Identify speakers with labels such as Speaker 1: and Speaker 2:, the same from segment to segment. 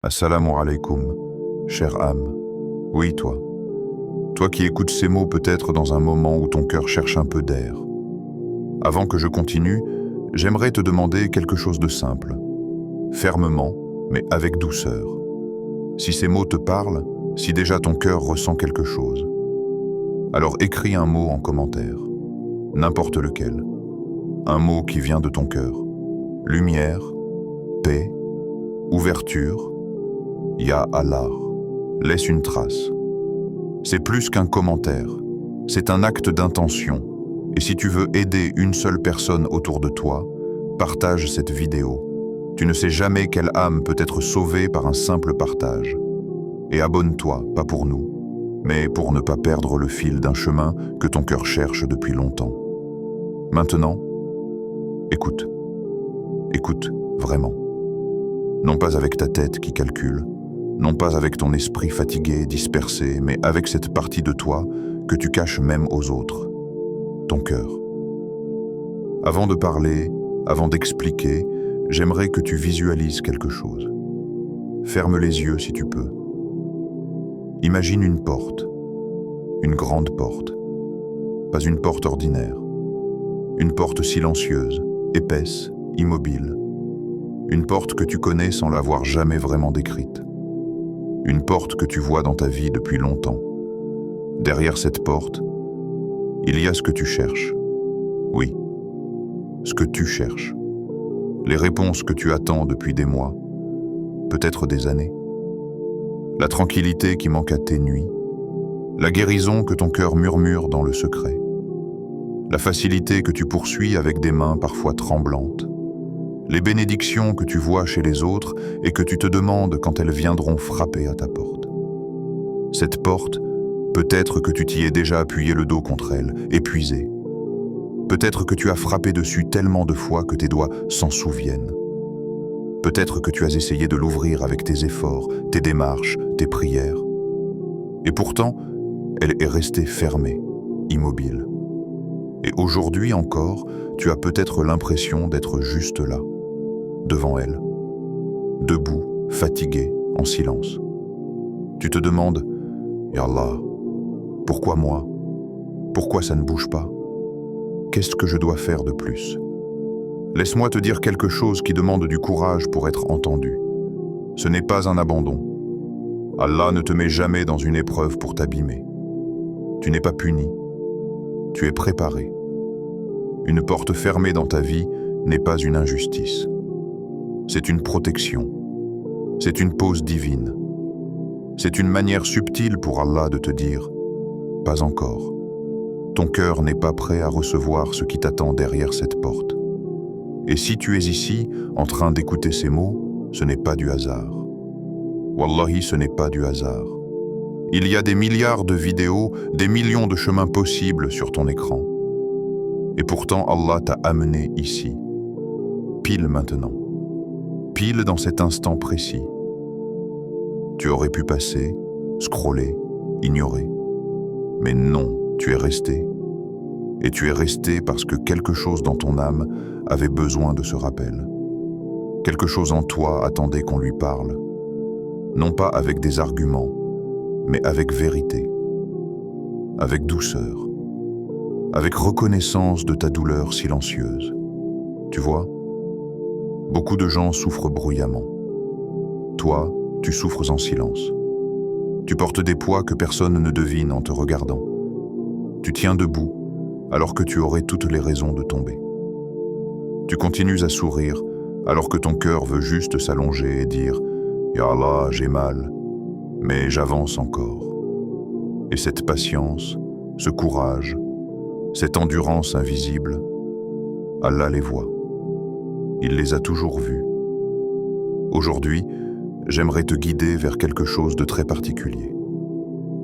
Speaker 1: Assalamu alaikum, chère âme. Oui, toi. Toi qui écoutes ces mots peut-être dans un moment où ton cœur cherche un peu d'air. Avant que je continue, j'aimerais te demander quelque chose de simple. Fermement, mais avec douceur. Si ces mots te parlent, si déjà ton cœur ressent quelque chose, alors écris un mot en commentaire. N'importe lequel. Un mot qui vient de ton cœur. Lumière, paix, ouverture, Ya Allah. Laisse une trace. C'est plus qu'un commentaire. C'est un acte d'intention. Et si tu veux aider une seule personne autour de toi, partage cette vidéo. Tu ne sais jamais quelle âme peut être sauvée par un simple partage. Et abonne-toi, pas pour nous, mais pour ne pas perdre le fil d'un chemin que ton cœur cherche depuis longtemps. Maintenant, écoute. Écoute, vraiment. Non pas avec ta tête qui calcule, non pas avec ton esprit fatigué, dispersé, mais avec cette partie de toi que tu caches même aux autres, ton cœur. Avant de parler, avant d'expliquer, j'aimerais que tu visualises quelque chose. Ferme les yeux si tu peux. Imagine une porte, une grande porte, pas une porte ordinaire, une porte silencieuse, épaisse, immobile, une porte que tu connais sans l'avoir jamais vraiment décrite. Une porte que tu vois dans ta vie depuis longtemps. Derrière cette porte, il y a ce que tu cherches. Oui, ce que tu cherches. Les réponses que tu attends depuis des mois, peut-être des années. La tranquillité qui manque à tes nuits. La guérison que ton cœur murmure dans le secret. La facilité que tu poursuis avec des mains parfois tremblantes. Les bénédictions que tu vois chez les autres et que tu te demandes quand elles viendront frapper à ta porte. Cette porte, peut-être que tu t'y es déjà appuyé le dos contre elle, épuisé. Peut-être que tu as frappé dessus tellement de fois que tes doigts s'en souviennent. Peut-être que tu as essayé de l'ouvrir avec tes efforts, tes démarches, tes prières. Et pourtant, elle est restée fermée, immobile. Et aujourd'hui encore, tu as peut-être l'impression d'être juste là, devant elle, debout, fatigué, en silence. Tu te demandes, « Ya Allah, pourquoi moi? Pourquoi ça ne bouge pas? Qu'est-ce que je dois faire de plus ?» Laisse-moi te dire quelque chose qui demande du courage pour être entendu. Ce n'est pas un abandon. Allah ne te met jamais dans une épreuve pour t'abîmer. Tu n'es pas puni. Tu es préparé. Une porte fermée dans ta vie n'est pas une injustice. C'est une protection. C'est une pause divine. C'est une manière subtile pour Allah de te dire « Pas encore ». Ton cœur n'est pas prêt à recevoir ce qui t'attend derrière cette porte. Et si tu es ici, en train d'écouter ces mots, ce n'est pas du hasard. Wallahi, ce n'est pas du hasard. Il y a des milliards de vidéos, des millions de chemins possibles sur ton écran. Et pourtant, Allah t'a amené ici. Pile maintenant. Pile dans cet instant précis. Tu aurais pu passer, scroller, ignorer. Mais non, tu es resté. Et tu es resté parce que quelque chose dans ton âme avait besoin de ce rappel. Quelque chose en toi attendait qu'on lui parle. Non pas avec des arguments, mais avec vérité, avec douceur, avec reconnaissance de ta douleur silencieuse. Tu vois, beaucoup de gens souffrent bruyamment. Toi, tu souffres en silence. Tu portes des poids que personne ne devine en te regardant. Tu tiens debout alors que tu aurais toutes les raisons de tomber. Tu continues à sourire alors que ton cœur veut juste s'allonger et dire « Ya Allah, j'ai mal ». Mais j'avance encore. Et cette patience, ce courage, cette endurance invisible, Allah les voit. Il les a toujours vus. Aujourd'hui, j'aimerais te guider vers quelque chose de très particulier.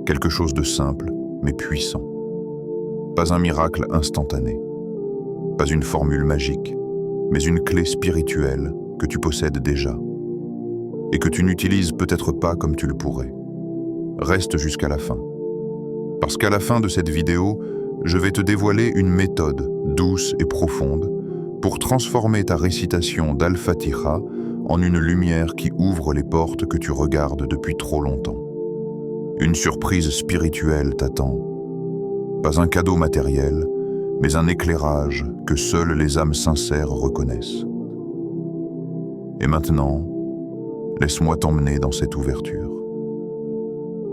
Speaker 1: Quelque chose de simple, mais puissant. Pas un miracle instantané. Pas une formule magique, mais une clé spirituelle que tu possèdes déjà. Et que tu n'utilises peut-être pas comme tu le pourrais. Reste jusqu'à la fin. Parce qu'à la fin de cette vidéo, je vais te dévoiler une méthode douce et profonde pour transformer ta récitation d'Al-Fatiha en une lumière qui ouvre les portes que tu regardes depuis trop longtemps. Une surprise spirituelle t'attend. Pas un cadeau matériel, mais un éclairage que seules les âmes sincères reconnaissent. Et maintenant, laisse-moi t'emmener dans cette ouverture.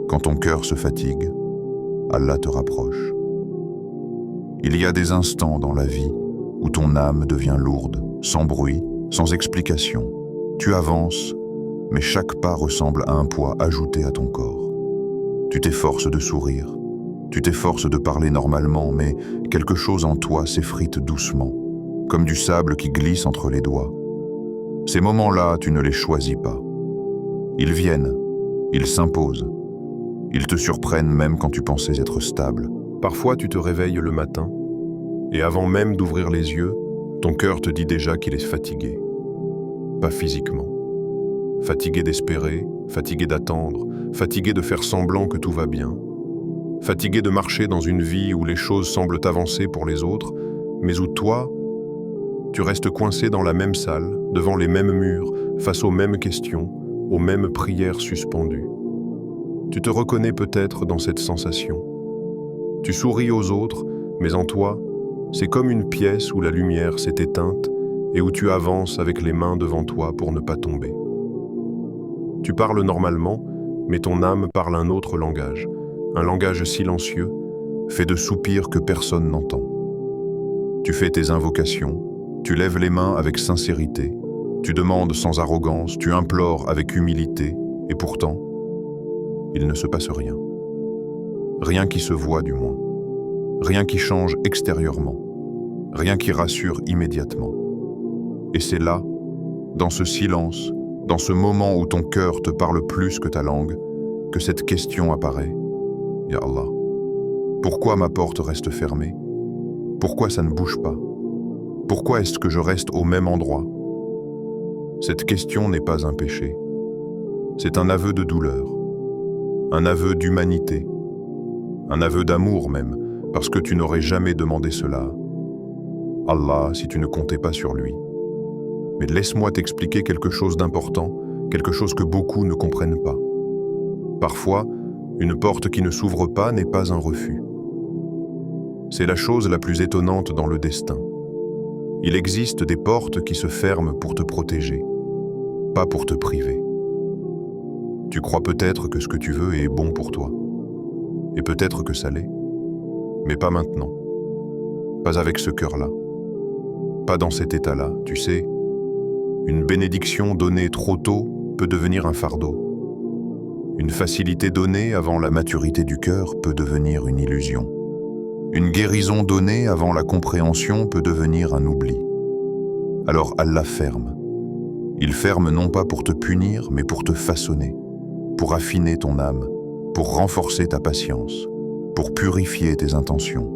Speaker 1: Quand ton cœur se fatigue, Allah te rapproche. Il y a des instants dans la vie où ton âme devient lourde, sans bruit, sans explication. Tu avances, mais chaque pas ressemble à un poids ajouté à ton corps. Tu t'efforces de sourire, tu t'efforces de parler normalement, mais quelque chose en toi s'effrite doucement, comme du sable qui glisse entre les doigts. Ces moments-là, tu ne les choisis pas. Ils viennent, ils s'imposent. Ils te surprennent même quand tu pensais être stable.
Speaker 2: Parfois, tu te réveilles le matin, et avant même d'ouvrir les yeux, ton cœur te dit déjà qu'il est fatigué. Pas physiquement. Fatigué d'espérer, fatigué d'attendre, fatigué de faire semblant que tout va bien. Fatigué de marcher dans une vie où les choses semblent avancer pour les autres, mais où toi, tu restes coincé dans la même salle, devant les mêmes murs, face aux mêmes questions, aux mêmes prières suspendues. Tu te reconnais peut-être dans cette sensation. Tu souris aux autres, mais en toi, c'est comme une pièce où la lumière s'est éteinte et où tu avances avec les mains devant toi pour ne pas tomber. Tu parles normalement, mais ton âme parle un autre langage, un langage silencieux, fait de soupirs que personne n'entend. Tu fais tes invocations, tu lèves les mains avec sincérité, tu demandes sans arrogance, tu implores avec humilité, et pourtant, il ne se passe rien. Rien qui se voit du moins. Rien qui change extérieurement. Rien qui rassure immédiatement. Et c'est là, dans ce silence, dans ce moment où ton cœur te parle plus que ta langue, que cette question apparaît. Ya Allah, pourquoi ma porte reste fermée? Pourquoi ça ne bouge pas? Pourquoi est-ce que je reste au même endroit? Cette question n'est pas un péché. C'est un aveu de douleur, un aveu d'humanité, un aveu d'amour même, parce que tu n'aurais jamais demandé cela. Allah, si tu ne comptais pas sur lui. Mais laisse-moi t'expliquer quelque chose d'important, quelque chose que beaucoup ne comprennent pas. Parfois, une porte qui ne s'ouvre pas n'est pas un refus. C'est la chose la plus étonnante dans le destin. Il existe des portes qui se ferment pour te protéger, pas pour te priver. Tu crois peut-être que ce que tu veux est bon pour toi. Et peut-être que ça l'est. Mais pas maintenant. Pas avec ce cœur-là. Pas dans cet état-là, tu sais. Une bénédiction donnée trop tôt peut devenir un fardeau. Une facilité donnée avant la maturité du cœur peut devenir une illusion. Une guérison donnée avant la compréhension peut devenir un oubli. Alors Allah ferme. Il ferme non pas pour te punir, mais pour te façonner, pour affiner ton âme, pour renforcer ta patience, pour purifier tes intentions,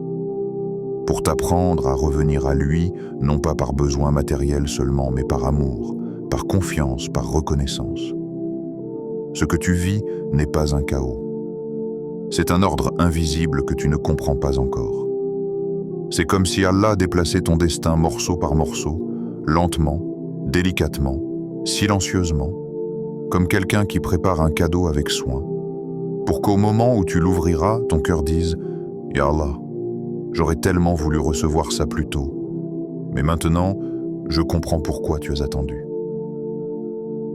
Speaker 2: pour t'apprendre à revenir à lui, non pas par besoin matériel seulement, mais par amour, par confiance, par reconnaissance. Ce que tu vis n'est pas un chaos. C'est un ordre invisible que tu ne comprends pas encore. C'est comme si Allah déplaçait ton destin morceau par morceau, lentement, délicatement, silencieusement, comme quelqu'un qui prépare un cadeau avec soin, pour qu'au moment où tu l'ouvriras, ton cœur dise « Ya Allah, j'aurais tellement voulu recevoir ça plus tôt, mais maintenant, je comprends pourquoi tu as attendu. »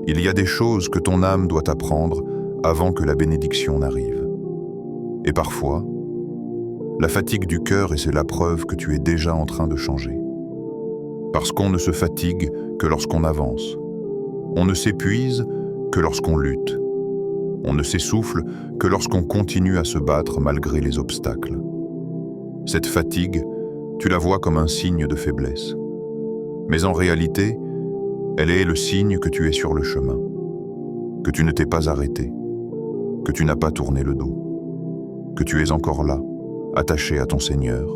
Speaker 2: Il y a des choses que ton âme doit apprendre avant que la bénédiction n'arrive. Et parfois, la fatigue du cœur, et c'est la preuve que tu es déjà en train de changer. Parce qu'on ne se fatigue que lorsqu'on avance. On ne s'épuise que lorsqu'on lutte. On ne s'essouffle que lorsqu'on continue à se battre malgré les obstacles. Cette fatigue, tu la vois comme un signe de faiblesse. Mais en réalité, elle est le signe que tu es sur le chemin, que tu ne t'es pas arrêté, que tu n'as pas tourné le dos, que tu es encore là, attaché à ton Seigneur,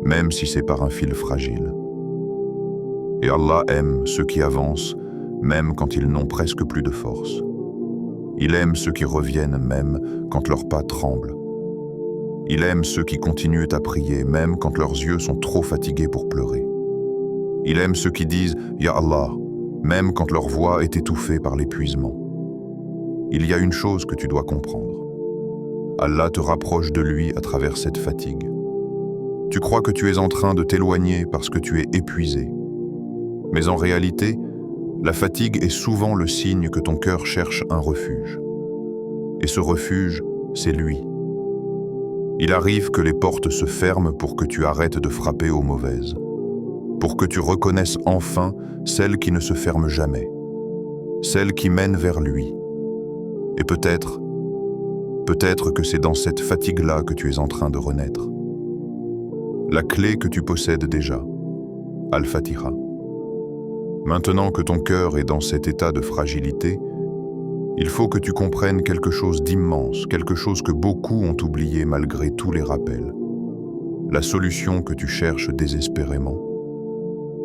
Speaker 2: même si c'est par un fil fragile. Et Allah aime ceux qui avancent, même quand ils n'ont presque plus de force. Il aime ceux qui reviennent même quand leurs pas tremblent. Il aime ceux qui continuent à prier, même quand leurs yeux sont trop fatigués pour pleurer. Il aime ceux qui disent « Ya Allah,
Speaker 1: même quand leur voix est étouffée par l'épuisement. Il y a une chose que tu dois comprendre. Allah te rapproche de lui à travers cette fatigue. Tu crois que tu es en train de t'éloigner parce que tu es épuisé. Mais en réalité, la fatigue est souvent le signe que ton cœur cherche un refuge. Et ce refuge, c'est lui. Il arrive que les portes se ferment pour que tu arrêtes de frapper aux mauvaises, pour que tu reconnaisses enfin celle qui ne se ferme jamais, celle qui mène vers lui. Et peut-être que c'est dans cette fatigue-là que tu es en train de renaître. La clé que tu possèdes déjà, Al-Fatiha. Maintenant que ton cœur est dans cet état de fragilité, il faut que tu comprennes quelque chose d'immense, quelque chose que beaucoup ont oublié malgré tous les rappels. La solution que tu cherches désespérément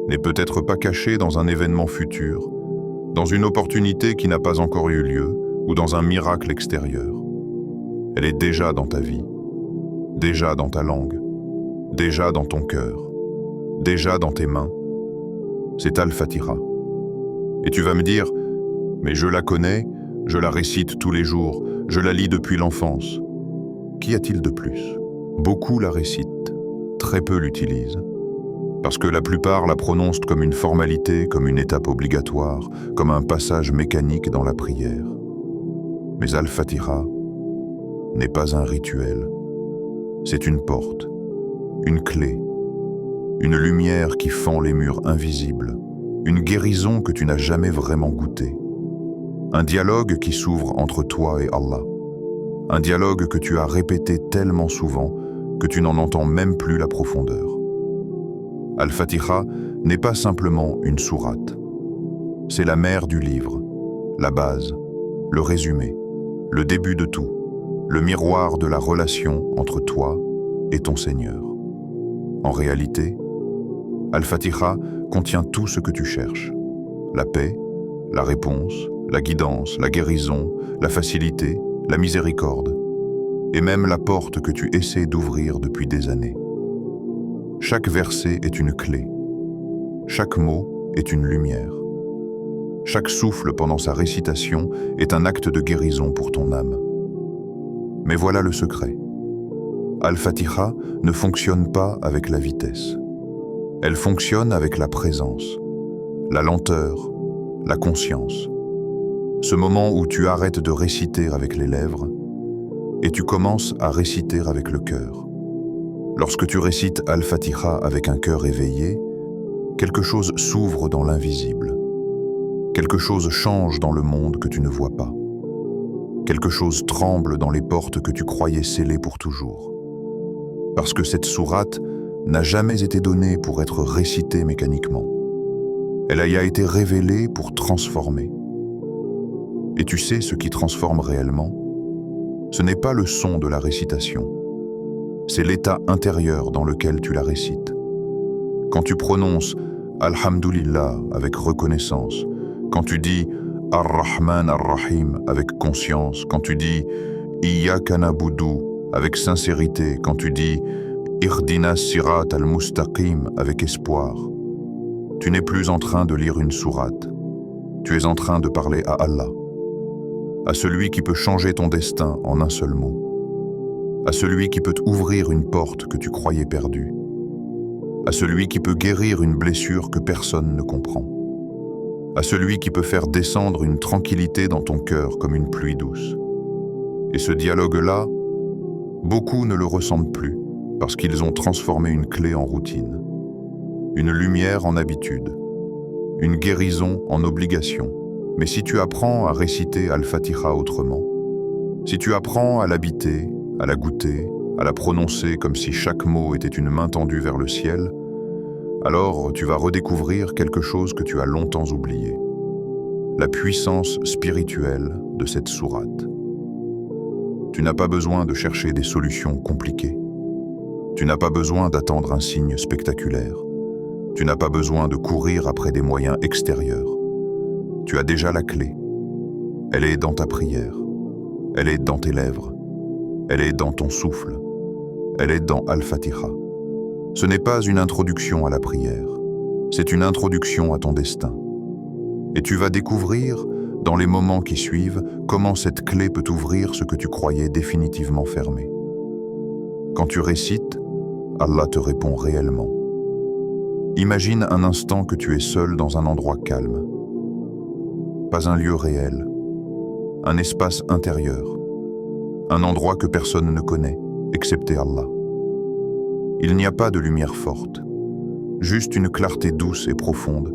Speaker 1: n'est peut-être pas cachée dans un événement futur, dans une opportunité qui n'a pas encore eu lieu ou dans un miracle extérieur. Elle est déjà dans ta vie, déjà dans ta langue, déjà dans ton cœur, déjà dans tes mains. C'est Al-Fatiha. Et tu vas me dire, mais je la connais, je la récite tous les jours, je la lis depuis l'enfance. Qu'y a-t-il de plus? Beaucoup la récitent, très peu l'utilisent. Parce que la plupart la prononcent comme une formalité, comme une étape obligatoire, comme un passage mécanique dans la prière. Mais Al-Fatiha n'est pas un rituel. C'est une porte, une clé, une lumière qui fend les murs invisibles, une guérison que tu n'as jamais vraiment goûtée. Un dialogue qui s'ouvre entre toi et Allah. Un dialogue que tu as répété tellement souvent que tu n'en entends même plus la profondeur. Al-Fatiha n'est pas simplement une sourate. C'est la mère du livre, la base, le résumé, le début de tout, le miroir de la relation entre toi et ton Seigneur. En réalité, Al-Fatiha contient tout ce que tu cherches. La paix, la réponse, la guidance, la guérison, la facilité, la miséricorde, et même la porte que tu essaies d'ouvrir depuis des années. Chaque verset est une clé. Chaque mot est une lumière. Chaque souffle pendant sa récitation est un acte de guérison pour ton âme. Mais voilà le secret. Al-Fatiha ne fonctionne pas avec la vitesse. Elle fonctionne avec la présence, la lenteur, la conscience. Ce moment où tu arrêtes de réciter avec les lèvres et tu commences à réciter avec le cœur. Lorsque tu récites Al-Fatiha avec un cœur éveillé, quelque chose s'ouvre dans l'invisible. Quelque chose change dans le monde que tu ne vois pas. Quelque chose tremble dans les portes que tu croyais scellées pour toujours. Parce que cette sourate n'a jamais été donnée pour être récitée mécaniquement. Elle a été révélée pour transformer. Et tu sais ce qui transforme réellement? Ce n'est pas le son de la récitation. C'est l'état intérieur dans lequel tu la récites. Quand tu prononces Alhamdulillah avec reconnaissance, quand tu dis Ar-Rahman Ar-Rahim avec conscience, quand tu dis Iyyaka na'budu avec sincérité, quand tu dis Ihdina Sirat al-Mustaqim avec espoir, tu n'es plus en train de lire une sourate. Tu es en train de parler à Allah, à celui qui peut changer ton destin en un seul mot, à celui qui peut ouvrir une porte que tu croyais perdue, à celui qui peut guérir une blessure que personne ne comprend, à celui qui peut faire descendre une tranquillité dans ton cœur comme une pluie douce. Et ce dialogue-là, beaucoup ne le ressentent plus parce qu'ils ont transformé une clé en routine, une lumière en habitude, une guérison en obligation. Mais si tu apprends à réciter Al-Fatiha autrement, si tu apprends à l'habiter, à la goûter, à la prononcer comme si chaque mot était une main tendue vers le ciel, alors tu vas redécouvrir quelque chose que tu as longtemps oublié, la puissance spirituelle de cette sourate. Tu n'as pas besoin de chercher des solutions compliquées. Tu n'as pas besoin d'attendre un signe spectaculaire. Tu n'as pas besoin de courir après des moyens extérieurs. Tu as déjà la clé. Elle est dans ta prière. Elle est dans tes lèvres. Elle est dans ton souffle. Elle est dans Al-Fatiha. Ce n'est pas une introduction à la prière. C'est une introduction à ton destin. Et tu vas découvrir, dans les moments qui suivent, comment cette clé peut ouvrir ce que tu croyais définitivement fermé. Quand tu récites, Allah te répond réellement. Imagine un instant que tu es seul dans un endroit calme. Pas un lieu réel, un espace intérieur, un endroit que personne ne connaît, excepté Allah. Il n'y a pas de lumière forte, juste une clarté douce et profonde,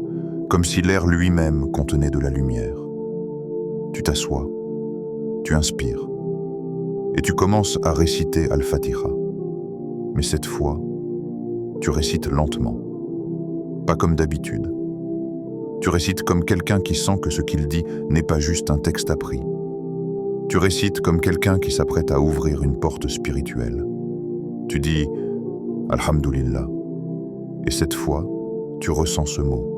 Speaker 1: comme si l'air lui-même contenait de la lumière. Tu t'assois, tu inspires, et tu commences à réciter Al-Fatiha. Mais cette fois, tu récites lentement, pas comme d'habitude. Tu récites comme quelqu'un qui sent que ce qu'il dit n'est pas juste un texte appris. Tu récites comme quelqu'un qui s'apprête à ouvrir une porte spirituelle. Tu dis « Alhamdulillah » et cette fois, tu ressens ce mot.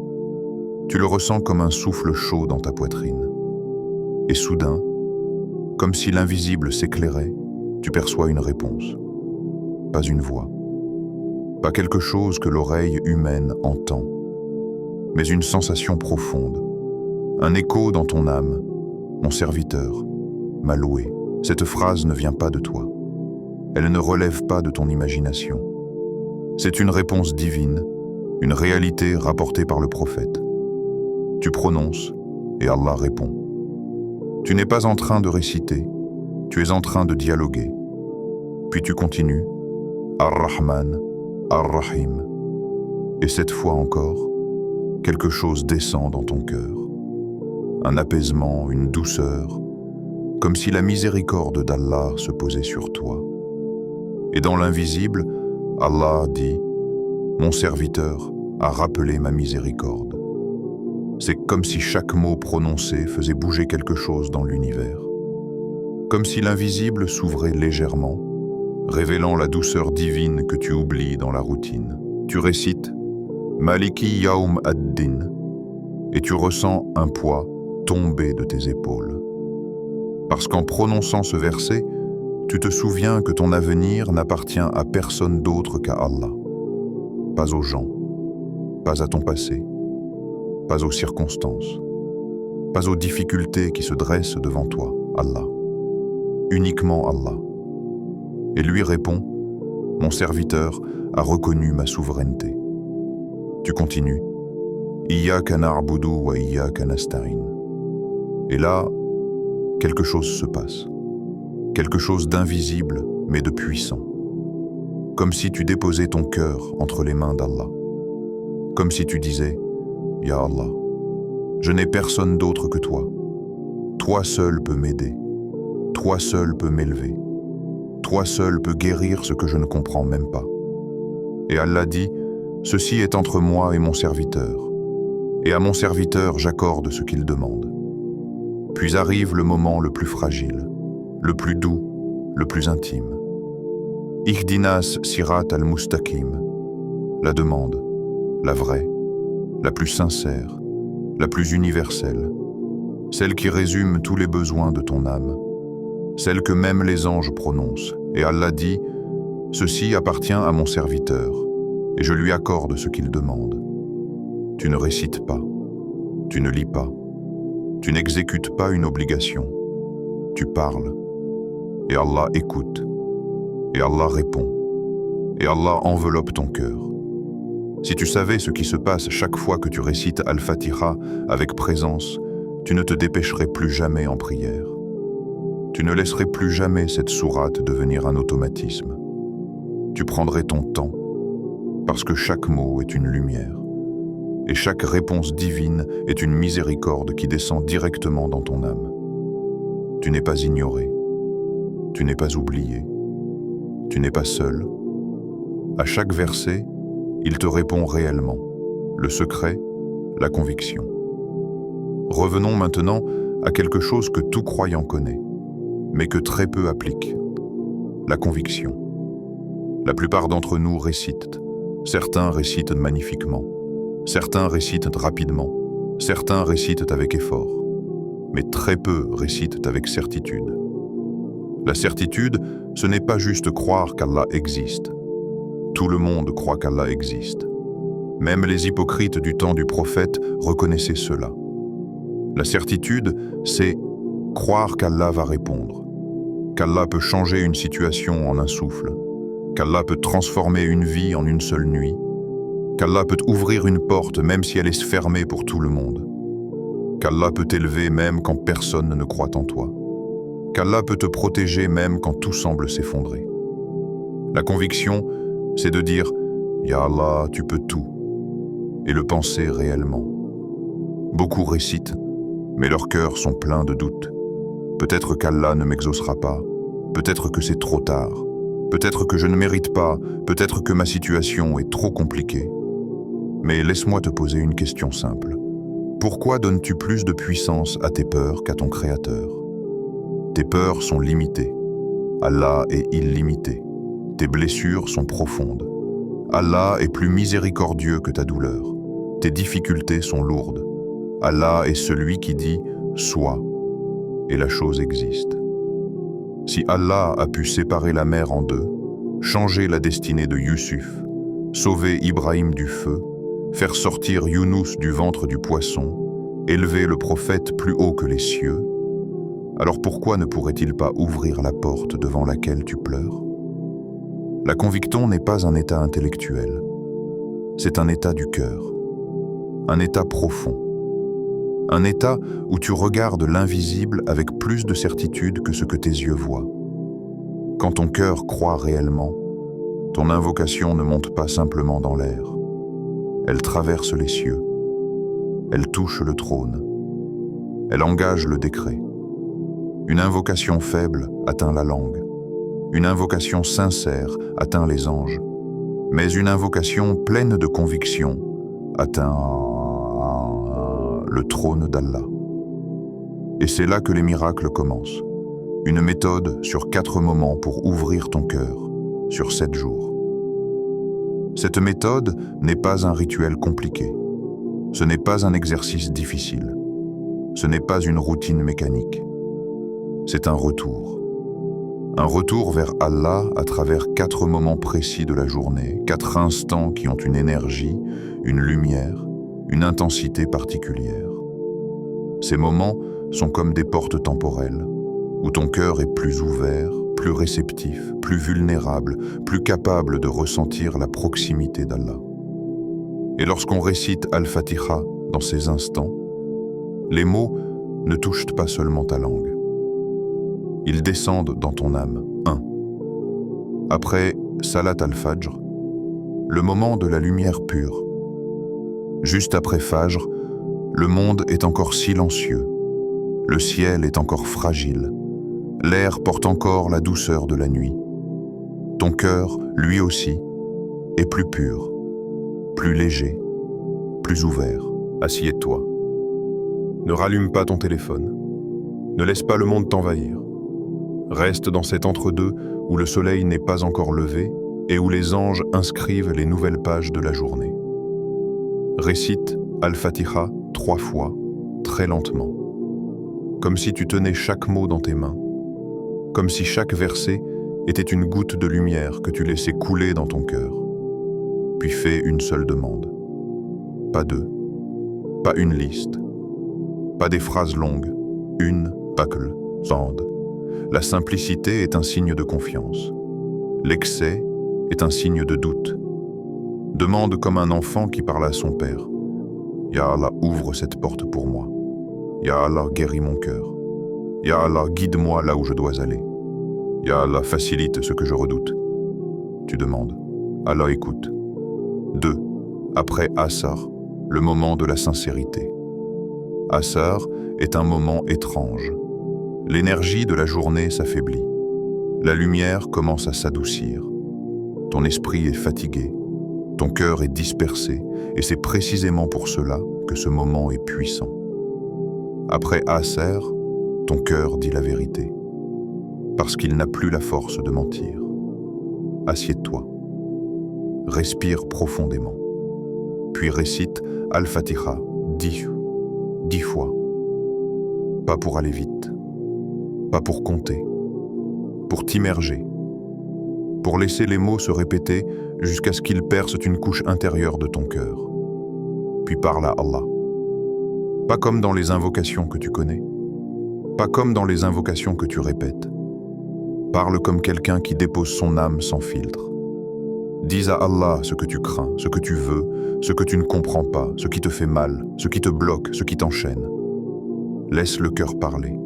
Speaker 1: Tu le ressens comme un souffle chaud dans ta poitrine. Et soudain, comme si l'invisible s'éclairait, tu perçois une réponse. Pas une voix, pas quelque chose que l'oreille humaine entend, mais une sensation profonde, un écho dans ton âme. Mon serviteur m'a loué. Cette phrase ne vient pas de toi. Elle ne relève pas de ton imagination. C'est une réponse divine, une réalité rapportée par le prophète. Tu prononces et Allah répond. Tu n'es pas en train de réciter, tu es en train de dialoguer. Puis tu continues, Ar-Rahman, Ar-Rahim. Et cette fois encore, quelque chose descend dans ton cœur. Un apaisement, une douceur, comme si la miséricorde d'Allah se posait sur toi. Et dans l'invisible, Allah dit, mon serviteur a rappelé ma miséricorde. C'est comme si chaque mot prononcé faisait bouger quelque chose dans l'univers. Comme si l'invisible s'ouvrait légèrement, révélant la douceur divine que tu oublies dans la routine. Tu récites Maliki Yaoum ad-Din et tu ressens un poids tomber de tes épaules. Parce qu'en prononçant ce verset, tu te souviens que ton avenir n'appartient à personne d'autre qu'à Allah. Pas aux gens, pas à ton passé, pas aux circonstances, pas aux difficultés qui se dressent devant toi, Allah. Uniquement Allah. Et lui répond, mon serviteur a reconnu ma souveraineté. Tu continues, Iyyaka na'budu wa iyyaka nasta'in. Et là, quelque chose se passe. Quelque chose d'invisible, mais de puissant. Comme si tu déposais ton cœur entre les mains d'Allah. Comme si tu disais, Ya Allah, je n'ai personne d'autre que toi. Toi seul peux m'aider. Toi seul peux m'élever. Toi seul peux guérir ce que je ne comprends même pas. Et Allah dit, ceci est entre moi et mon serviteur. Et à mon serviteur j'accorde ce qu'il demande. Puis arrive le moment le plus fragile, le plus doux, le plus intime. Ihdinas sirat al-mustaqim, la demande, la vraie, la plus sincère, la plus universelle, celle qui résume tous les besoins de ton âme, celle que même les anges prononcent. Et Allah dit, ceci appartient à mon serviteur, et je lui accorde ce qu'il demande. Tu ne récites pas, tu ne lis pas, tu n'exécutes pas une obligation, tu parles, et Allah écoute, et Allah répond, et Allah enveloppe ton cœur. Si tu savais ce qui se passe chaque fois que tu récites Al-Fatiha avec présence, tu ne te dépêcherais plus jamais en prière. Tu ne laisserais plus jamais cette sourate devenir un automatisme. Tu prendrais ton temps, parce que chaque mot est une lumière, et chaque réponse divine est une miséricorde qui descend directement dans ton âme. Tu n'es pas ignoré, tu n'es pas oublié, tu n'es pas seul. À chaque verset, il te répond réellement, le secret, la conviction. Revenons maintenant à quelque chose que tout croyant connaît, mais que très peu applique, la conviction. La plupart d'entre nous récitent. Certains récitent magnifiquement, certains récitent rapidement, certains récitent avec effort, mais très peu récitent avec certitude. La certitude, ce n'est pas juste croire qu'Allah existe. Tout le monde croit qu'Allah existe. Même les hypocrites du temps du prophète reconnaissaient cela. La certitude, c'est croire qu'Allah va répondre, qu'Allah peut changer une situation en un souffle, qu'Allah peut transformer une vie en une seule nuit, qu'Allah peut ouvrir une porte même si elle est fermée pour tout le monde, qu'Allah peut t'élever même quand personne ne croit en toi, qu'Allah peut te protéger même quand tout semble s'effondrer. La conviction, c'est de dire « Ya Allah, tu peux tout » et le penser réellement. Beaucoup récitent, mais leurs cœurs sont pleins de doutes. Peut-être qu'Allah ne m'exaucera pas, peut-être que c'est trop tard, peut-être que je ne mérite pas, peut-être que ma situation est trop compliquée. Mais laisse-moi te poser une question simple. Pourquoi donnes-tu plus de puissance à tes peurs qu'à ton Créateur? Tes peurs sont limitées. Allah est illimité. Tes blessures sont profondes. Allah est plus miséricordieux que ta douleur. Tes difficultés sont lourdes. Allah est celui qui dit « sois » et la chose existe. Si Allah a pu séparer la mer en deux, changer la destinée de Yusuf, sauver Ibrahim du feu, faire sortir Younous du ventre du poisson, élever le prophète plus haut que les cieux, alors pourquoi ne pourrait-il pas ouvrir la porte devant laquelle tu pleures? La conviction n'est pas un état intellectuel, c'est un état du cœur, un état profond, un état où tu regardes l'invisible avec plus de certitude que ce que tes yeux voient. Quand ton cœur croit réellement, ton invocation ne monte pas simplement dans l'air. Elle traverse les cieux. Elle touche le trône. Elle engage le décret. Une invocation faible atteint la langue. Une invocation sincère atteint les anges. Mais une invocation pleine de conviction atteint le trône d'Allah. Et c'est là que les miracles commencent. Une méthode sur 4 moments pour ouvrir ton cœur, sur 7 jours. Cette méthode n'est pas un rituel compliqué. Ce n'est pas un exercice difficile. Ce n'est pas une routine mécanique. C'est un retour. Un retour vers Allah à travers 4 moments précis de la journée, 4 instants qui ont une énergie, une lumière, une intensité particulière. Ces moments sont comme des portes temporelles, où ton cœur est plus ouvert, plus réceptif, plus vulnérable, plus capable de ressentir la proximité d'Allah. Et lorsqu'on récite Al-Fatiha dans ces instants, les mots ne touchent pas seulement ta langue. Ils descendent dans ton âme. 1. Après Salat al-Fajr, le moment de la lumière pure. Juste après Fajr, le monde est encore silencieux. Le ciel est encore fragile. L'air porte encore la douceur de la nuit. Ton cœur, lui aussi, est plus pur, plus léger, plus ouvert. Assieds-toi. Ne rallume pas ton téléphone. Ne laisse pas le monde t'envahir. Reste dans cet entre-deux où le soleil n'est pas encore levé et où les anges inscrivent les nouvelles pages de la journée. Récite Al-Fatiha 3 fois, très lentement, comme si tu tenais chaque mot dans tes mains, comme si chaque verset était une goutte de lumière que tu laissais couler dans ton cœur. Puis fais une seule demande. Pas 2, pas une liste, pas des phrases longues, une, pakl, zand. La simplicité est un signe de confiance. L'excès est un signe de doute. Demande comme un enfant qui parle à son père. Ya Allah, ouvre cette porte pour moi. Ya Allah, guéris mon cœur. Ya Allah, guide-moi là où je dois aller. Ya Allah, facilite ce que je redoute. Tu demandes. Allah écoute. 2. Après Asar, le moment de la sincérité. Asar est un moment étrange. L'énergie de la journée s'affaiblit. La lumière commence à s'adoucir. Ton esprit est fatigué. Ton cœur est dispersé, et c'est précisément pour cela que ce moment est puissant. Après Asr, ton cœur dit la vérité, parce qu'il n'a plus la force de mentir. Assieds-toi. Respire profondément. Puis récite Al-Fatiha 10 fois. Pas pour aller vite, pas pour compter, pour t'immerger, pour laisser les mots se répéter jusqu'à ce qu'ils percent une couche intérieure de ton cœur. Puis parle à Allah. Pas comme dans les invocations que tu connais. Pas comme dans les invocations que tu répètes. Parle comme quelqu'un qui dépose son âme sans filtre. Dis à Allah ce que tu crains, ce que tu veux, ce que tu ne comprends pas, ce qui te fait mal, ce qui te bloque, ce qui t'enchaîne. Laisse le cœur parler.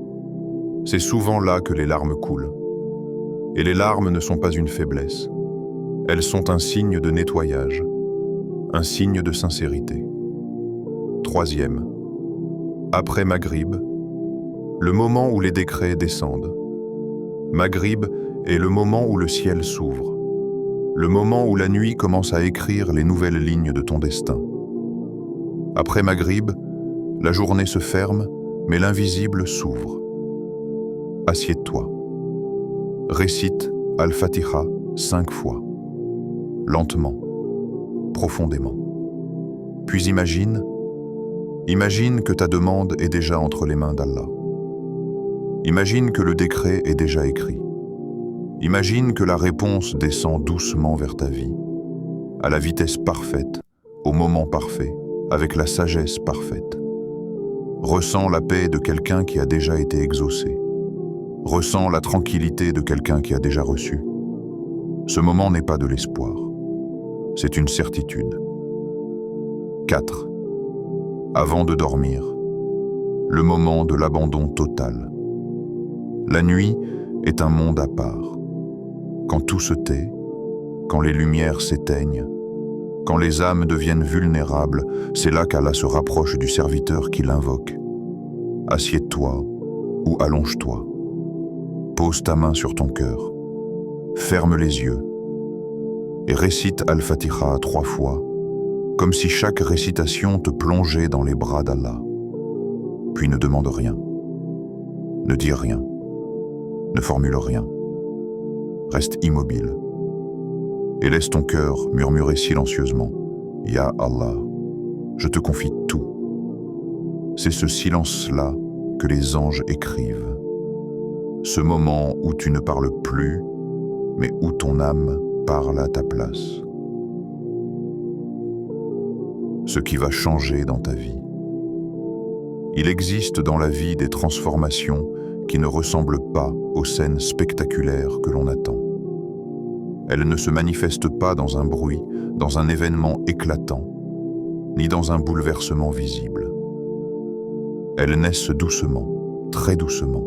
Speaker 1: C'est souvent là que les larmes coulent. Et les larmes ne sont pas une faiblesse. Elles sont un signe de nettoyage, un signe de sincérité. Troisième, après Maghrib, le moment où les décrets descendent. Maghrib est le moment où le ciel s'ouvre, le moment où la nuit commence à écrire les nouvelles lignes de ton destin. Après Maghrib, la journée se ferme, mais l'invisible s'ouvre. Assieds-toi. Récite Al-Fatiha 5 fois, lentement, profondément. Puis imagine que ta demande est déjà entre les mains d'Allah. Imagine que le décret est déjà écrit. Imagine que la réponse descend doucement vers ta vie, à la vitesse parfaite, au moment parfait, avec la sagesse parfaite. Ressens la paix de quelqu'un qui a déjà été exaucé. Ressens la tranquillité de quelqu'un qui a déjà reçu. Ce moment n'est pas de l'espoir, c'est une certitude. 4. Avant de dormir, le moment de l'abandon total. La nuit est un monde à part. Quand tout se tait, quand les lumières s'éteignent, quand les âmes deviennent vulnérables, c'est là qu'Allah se rapproche du serviteur qui l'invoque. Assieds-toi ou allonge-toi. Pose ta main sur ton cœur. Ferme les yeux et récite Al-Fatiha 3 fois, comme si chaque récitation te plongeait dans les bras d'Allah. Puis ne demande rien. Ne dis rien. Ne formule rien. Reste immobile. Et laisse ton cœur murmurer silencieusement « Ya Allah, je te confie tout ». C'est ce silence-là que les anges écrivent. Ce moment où tu ne parles plus, mais où ton âme parle à ta place. Ce qui va changer dans ta vie. Il existe dans la vie des transformations qui ne ressemblent pas aux scènes spectaculaires que l'on attend. Elles ne se manifestent pas dans un bruit, dans un événement éclatant, ni dans un bouleversement visible. Elles naissent doucement, très doucement,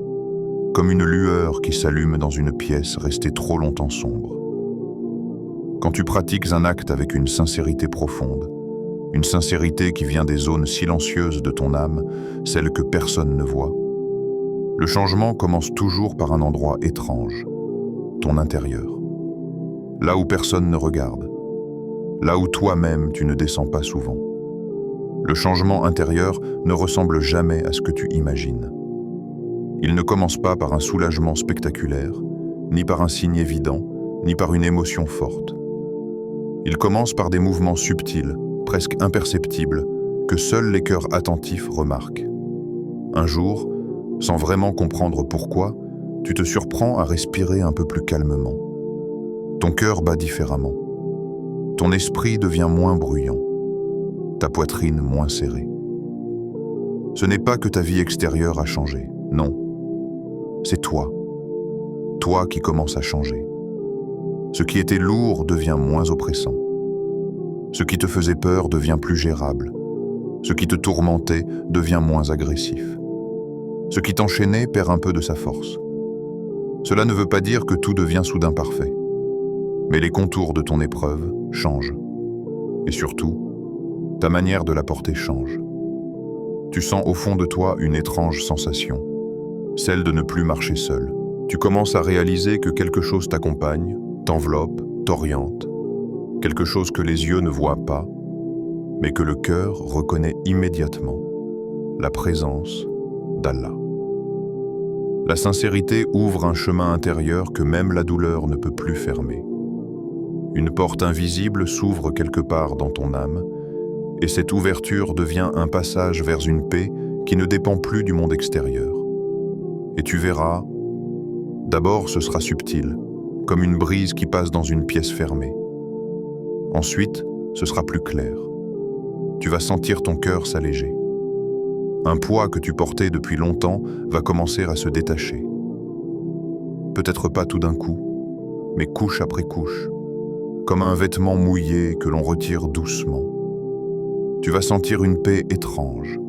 Speaker 1: comme une lueur qui s'allume dans une pièce restée trop longtemps sombre. Quand tu pratiques un acte avec une sincérité profonde, une sincérité qui vient des zones silencieuses de ton âme, celles que personne ne voit, le changement commence toujours par un endroit étrange, ton intérieur. Là où personne ne regarde, là où toi-même tu ne descends pas souvent. Le changement intérieur ne ressemble jamais à ce que tu imagines. Il ne commence pas par un soulagement spectaculaire, ni par un signe évident, ni par une émotion forte. Il commence par des mouvements subtils, presque imperceptibles, que seuls les cœurs attentifs remarquent. Un jour, sans vraiment comprendre pourquoi, tu te surprends à respirer un peu plus calmement. Ton cœur bat différemment. Ton esprit devient moins bruyant. Ta poitrine moins serrée. Ce n'est pas que ta vie extérieure a changé, non. C'est toi. Toi qui commences à changer. Ce qui était lourd devient moins oppressant. Ce qui te faisait peur devient plus gérable. Ce qui te tourmentait devient moins agressif. Ce qui t'enchaînait perd un peu de sa force. Cela ne veut pas dire que tout devient soudain parfait. Mais les contours de ton épreuve changent. Et surtout, ta manière de la porter change. Tu sens au fond de toi une étrange sensation, celle de ne plus marcher seul. Tu commences à réaliser que quelque chose t'accompagne, t'enveloppe, t'oriente, quelque chose que les yeux ne voient pas, mais que le cœur reconnaît immédiatement, la présence d'Allah. La sincérité ouvre un chemin intérieur que même la douleur ne peut plus fermer. Une porte invisible s'ouvre quelque part dans ton âme, et cette ouverture devient un passage vers une paix qui ne dépend plus du monde extérieur. Et tu verras, d'abord ce sera subtil, comme une brise qui passe dans une pièce fermée. Ensuite, ce sera plus clair. Tu vas sentir ton cœur s'alléger. Un poids que tu portais depuis longtemps va commencer à se détacher. Peut-être pas tout d'un coup, mais couche après couche, comme un vêtement mouillé que l'on retire doucement. Tu vas sentir une paix étrange,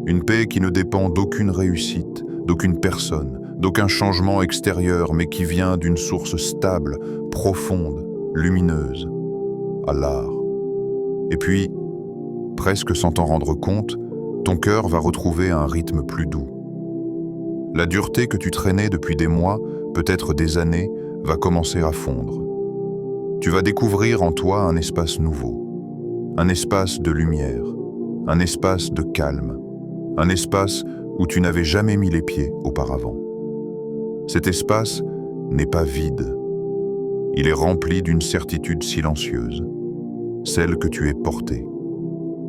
Speaker 1: une paix qui ne dépend d'aucune réussite, d'aucune personne, d'aucun changement extérieur, mais qui vient d'une source stable, profonde, lumineuse, Allah. Et puis, presque sans t'en rendre compte, ton cœur va retrouver un rythme plus doux. La dureté que tu traînais depuis des mois, peut-être des années, va commencer à fondre. Tu vas découvrir en toi un espace nouveau, un espace de lumière, un espace de calme, un espace où tu n'avais jamais mis les pieds auparavant. Cet espace n'est pas vide. Il est rempli d'une certitude silencieuse, celle que tu es porté,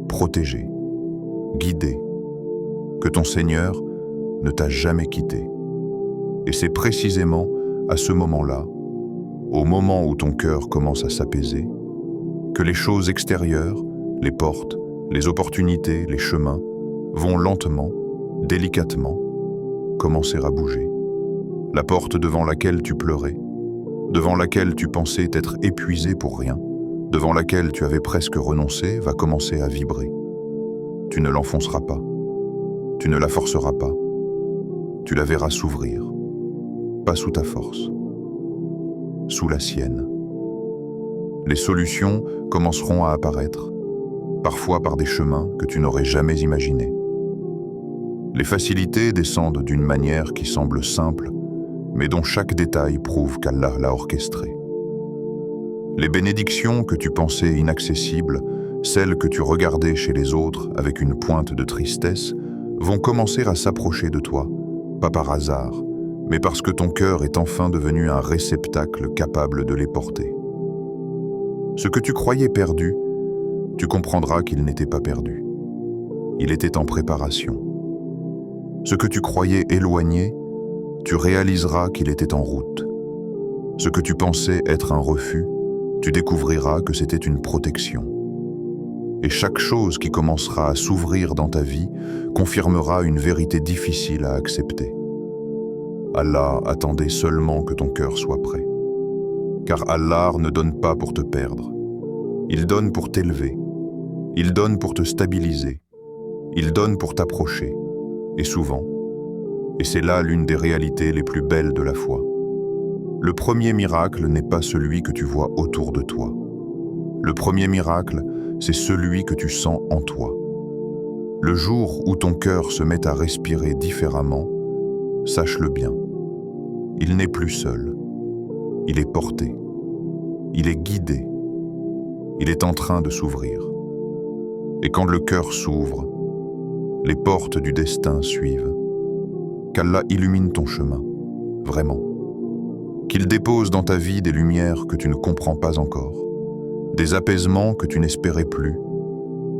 Speaker 1: protégé, guidé, que ton Seigneur ne t'a jamais quitté. Et c'est précisément à ce moment-là, au moment où ton cœur commence à s'apaiser, que les choses extérieures, les portes, les opportunités, les chemins, vont lentement, délicatement, commencer à bouger. La porte devant laquelle tu pleurais, devant laquelle tu pensais t'être épuisé pour rien, devant laquelle tu avais presque renoncé, va commencer à vibrer. Tu ne l'enfonceras pas, tu ne la forceras pas, tu la verras s'ouvrir, pas sous ta force, sous la sienne. Les solutions commenceront à apparaître, parfois par des chemins que tu n'aurais jamais imaginés. Les facilités descendent d'une manière qui semble simple, mais dont chaque détail prouve qu'Allah l'a orchestré. Les bénédictions que tu pensais inaccessibles, celles que tu regardais chez les autres avec une pointe de tristesse, vont commencer à s'approcher de toi, pas par hasard, mais parce que ton cœur est enfin devenu un réceptacle capable de les porter. Ce que tu croyais perdu, tu comprendras qu'il n'était pas perdu. Il était en préparation. Ce que tu croyais éloigné, tu réaliseras qu'il était en route. Ce que tu pensais être un refus, tu découvriras que c'était une protection. Et chaque chose qui commencera à s'ouvrir dans ta vie confirmera une vérité difficile à accepter. Allah attendait seulement que ton cœur soit prêt. Car Allah ne donne pas pour te perdre. Il donne pour t'élever. Il donne pour te stabiliser. Il donne pour t'approcher. Et souvent, et c'est là l'une des réalités les plus belles de la foi, le premier miracle n'est pas celui que tu vois autour de toi. Le premier miracle, c'est celui que tu sens en toi. Le jour où ton cœur se met à respirer différemment, sache-le bien, il n'est plus seul. Il est porté. Il est guidé. Il est en train de s'ouvrir. Et quand le cœur s'ouvre, les portes du destin suivent. Qu'Allah illumine ton chemin, vraiment. Qu'il dépose dans ta vie des lumières que tu ne comprends pas encore, des apaisements que tu n'espérais plus,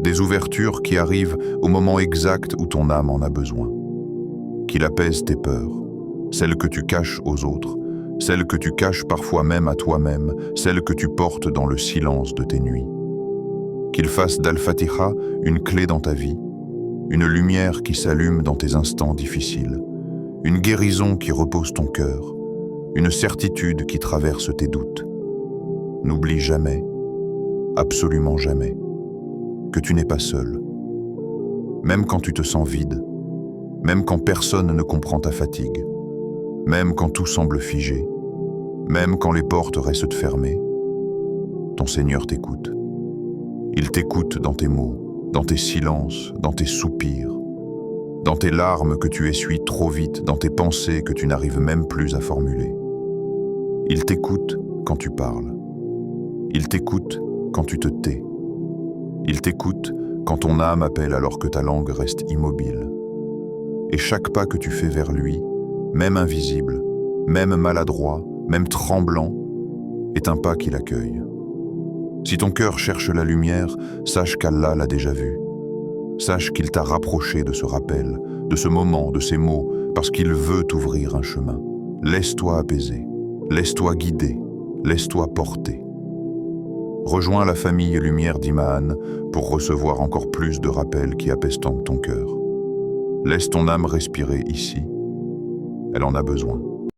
Speaker 1: des ouvertures qui arrivent au moment exact où ton âme en a besoin. Qu'il apaise tes peurs, celles que tu caches aux autres, celles que tu caches parfois même à toi-même, celles que tu portes dans le silence de tes nuits. Qu'il fasse d'Al-Fatiha une clé dans ta vie, une lumière qui s'allume dans tes instants difficiles, une guérison qui repose ton cœur, une certitude qui traverse tes doutes. N'oublie jamais, absolument jamais, que tu n'es pas seul. Même quand tu te sens vide, même quand personne ne comprend ta fatigue, même quand tout semble figé, même quand les portes restent fermées, ton Seigneur t'écoute. Il t'écoute dans tes mots, dans tes silences, dans tes soupirs, dans tes larmes que tu essuies trop vite, dans tes pensées que tu n'arrives même plus à formuler. Il t'écoute quand tu parles. Il t'écoute quand tu te tais. Il t'écoute quand ton âme appelle alors que ta langue reste immobile. Et chaque pas que tu fais vers lui, même invisible, même maladroit, même tremblant, est un pas qu'il accueille. Si ton cœur cherche la lumière, sache qu'Allah l'a déjà vue. Sache qu'il t'a rapproché de ce rappel, de ce moment, de ces mots, parce qu'il veut t'ouvrir un chemin. Laisse-toi apaiser, laisse-toi guider, laisse-toi porter. Rejoins la famille Lumière d'Imaan pour recevoir encore plus de rappels qui apaisent ton cœur. Laisse ton âme respirer ici. Elle en a besoin.